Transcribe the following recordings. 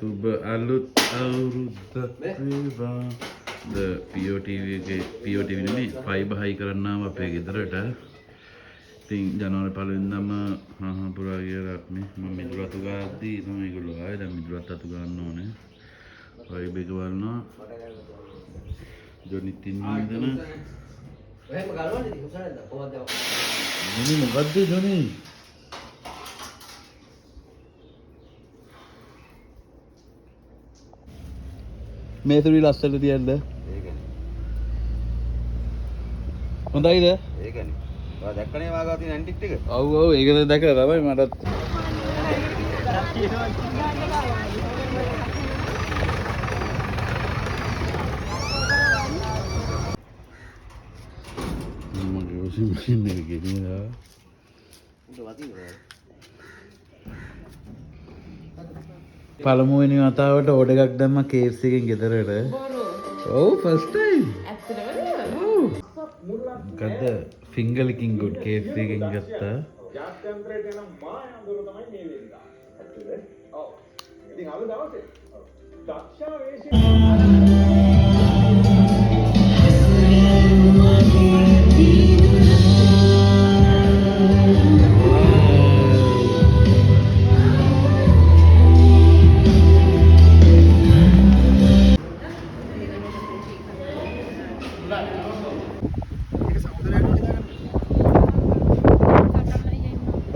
සුබ අලුත් අවුරුද්දක් වේවා. ද POTV එකේ POTV නෙමෙයි ෆයිබර් හයි කරන්න ආව අපේ ගෙදරට. ඉතින් ජනවාරි 1 වෙනිදාම පුරා කියලා මම මිදුළු අතු ගාද්දී තමයි ඒගොල්ලෝ ආවේ. දැන් මිදුළු අතු ගන්න ඕනේ. ෆයිබර් එක වල්නවා. ජොනිත් ඉන්නේ නේද? ඔහෙම ගලවන්නේ ඉතින් උසාවියද කොහොමද? මොකද්ද ජොනි? මේතුරි ලස්සට තියන්න ඒකනේ හොඳයිද ඒකනේ ඔයා දැක්කනේ වාගාව තියෙන ඇන්ටික් ටික ඔව් ඔව් ඒකද දැකලා තමයි මටත් මගේ වොෂින් මැෂින් එක ගෙනියලා උඩ වදිනවා පළමුවෙනි වතාවට ඕඩර් එකක් දැම්මා KFC එකෙන් ගෙදරට. ඔව් ෆස්ට් ටයිම්. ඇත්තටම? ඔව්. මොකද ෆින්ගර් ලිකින් ගුඩ් KFC එකෙන් ගත්තා. ජාත්‍යන්තරයට යන මායන්දර තමයි මේ වෙන්නේ. ඇත්තද? ඔව්. ඉතින් අද දවසේ දක්ෂා වේශේ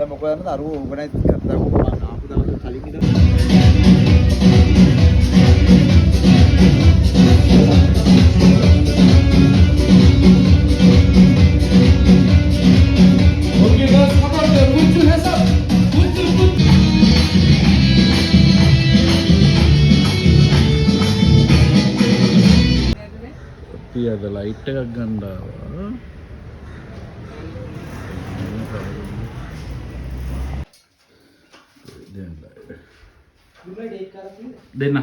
මොකද අරුව ඕගනයිස් කරලා මම ආපු දවස් කලින් ඉඳන් Okay guys, come on, put your hands up. Put. අපි අද ලයිට් එකක් ගන්න ආවා. දෙන්න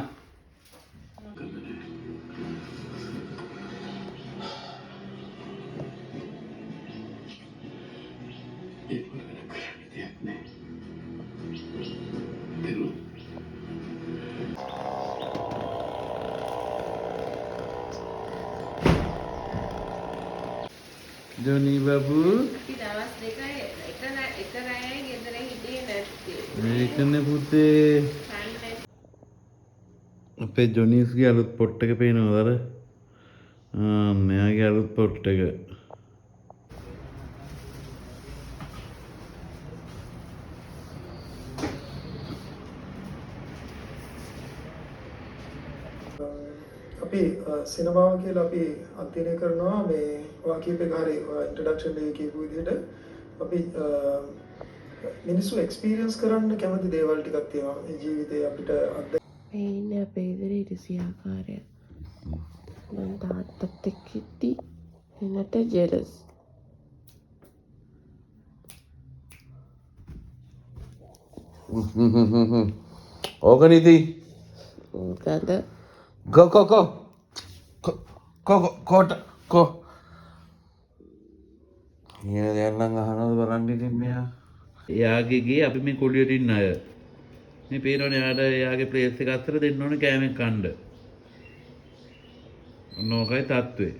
ජොනි බබු අපි දවස් දෙක එක රැයේ ගෙදර හිටියේ නැත්තේ මේකනේ පුතේ අපේ ජොනිස්ගේ අලුත් පොට් එක පේනවද අර මෙයාගේ අලුත් පොට් එක අපි සිනමාව කියලා අපි අධ්‍යයනය කරනවා මේ ඔයා කීප එක හරි ඉන්ට්‍රොඩක්ෂන් එකේ කියපු විදිහට අපි මිනිස්සු එක්ස්පීරියන්ස් කරන්න කැමති දේවල් ටිකක් තියෙනවා මේ ජීවිතේ අපිට මේ ඉන්නේ අපේ ඉදිරියේ ඉරිසියාකාරය. මම තාත්තත් එක්ක ඉද්දි එනට ජෙලස්. ඕකනිති මොකද කෝ කියන දෙයක් නම් අහනවද බලන්න ඉතින් මෙයා එයාගේ ගේ අපි මේ කුලියට ඉන්න අය මේ පේනවනේ එයාගේ ප්ලේස් එක අතර දෙන්න ඕනේ කෑමක් කන්න. නෝකයි තත්ත්වේ.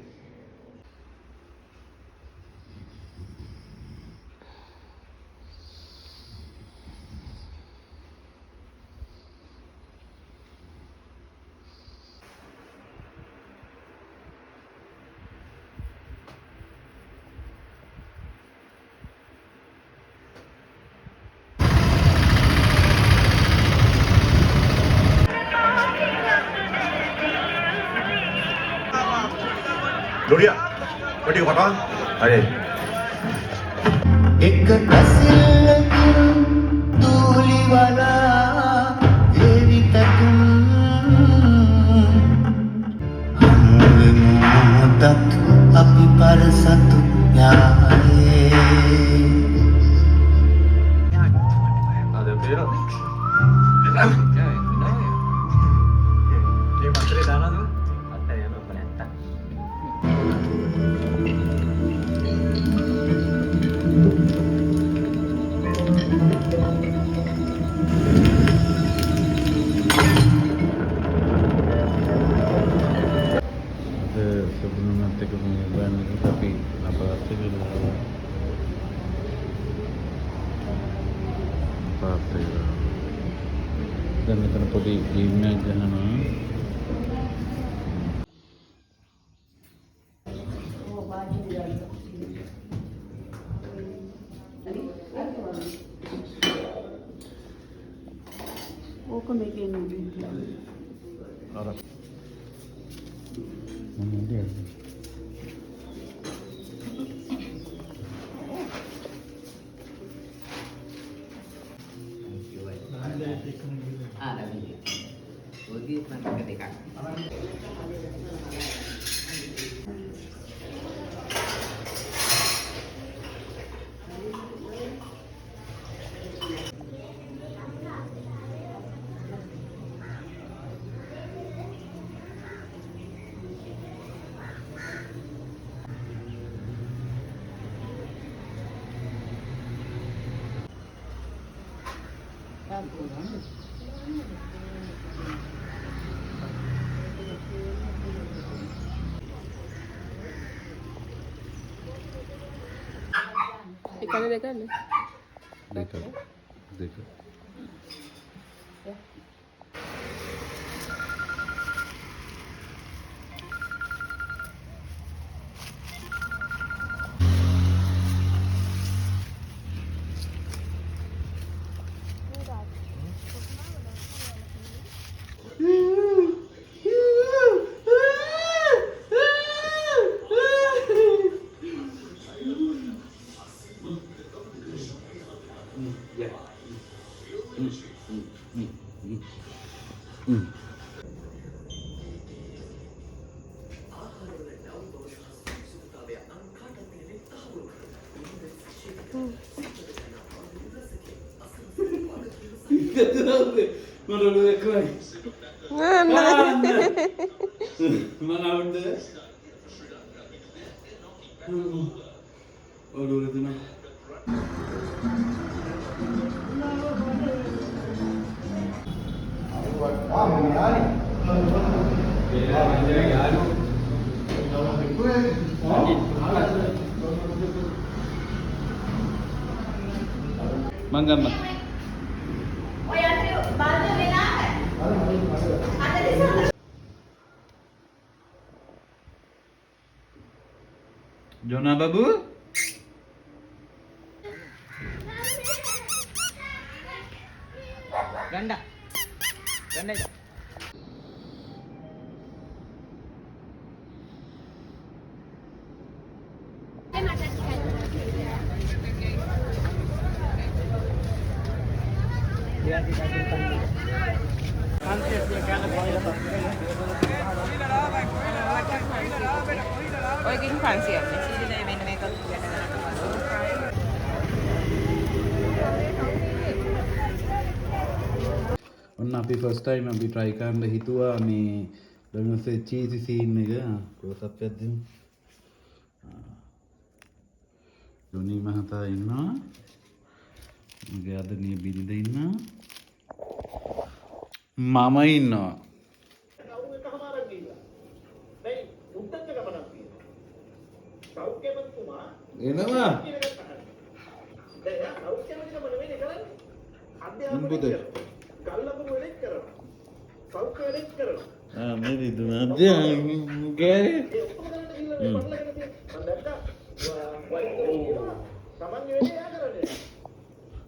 Gloria, what do you want? Aye. एक कसिल दूली वाला देवी तकुम हम तक अभी पर सत यारे Ada pero. Dia materi dana tu. Materi apa penata. දැන් මෙතන පොඩි ගේම් එකක් ගහනවා. ඕක මේකේ නෙමෙයි. අර මොනවද? Ikan ada kan? Dekat. Mana benda? Oh, dulu tu nak. Mangga mah. Jona babu? Ganda. Ganda itu. Dia tidak simpan. ඔය කින් 500ක් නේ. වෙන මේකක් ඔන්න අපි ෆස්ට් ටයිම් අපි try කරන්න හිතුවා මේ ඩොමිනෝස්ේ චීසි සීන් එක ක්ලෝස් අප් එකක් දෙමු. ජොනි මහතා ඉන්නවා. මගේ ආදරණීය බිරිඳ ඉන්නවා. මම ඉන්නවා. එනවා. උඹද? මේ දිදුනා ගේ.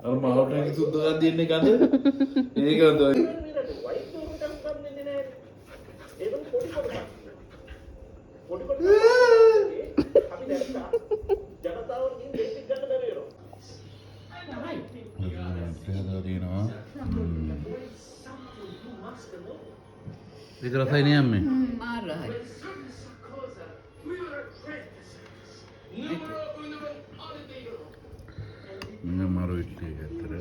අර මාවටේ සුද්ධ දෙන්නේ ගඳ. ඒක හොඳයි. ඒක රසයි නේ අම්මේ. මාරයි. මම මාරු ඉන්නේ ඇත්තට.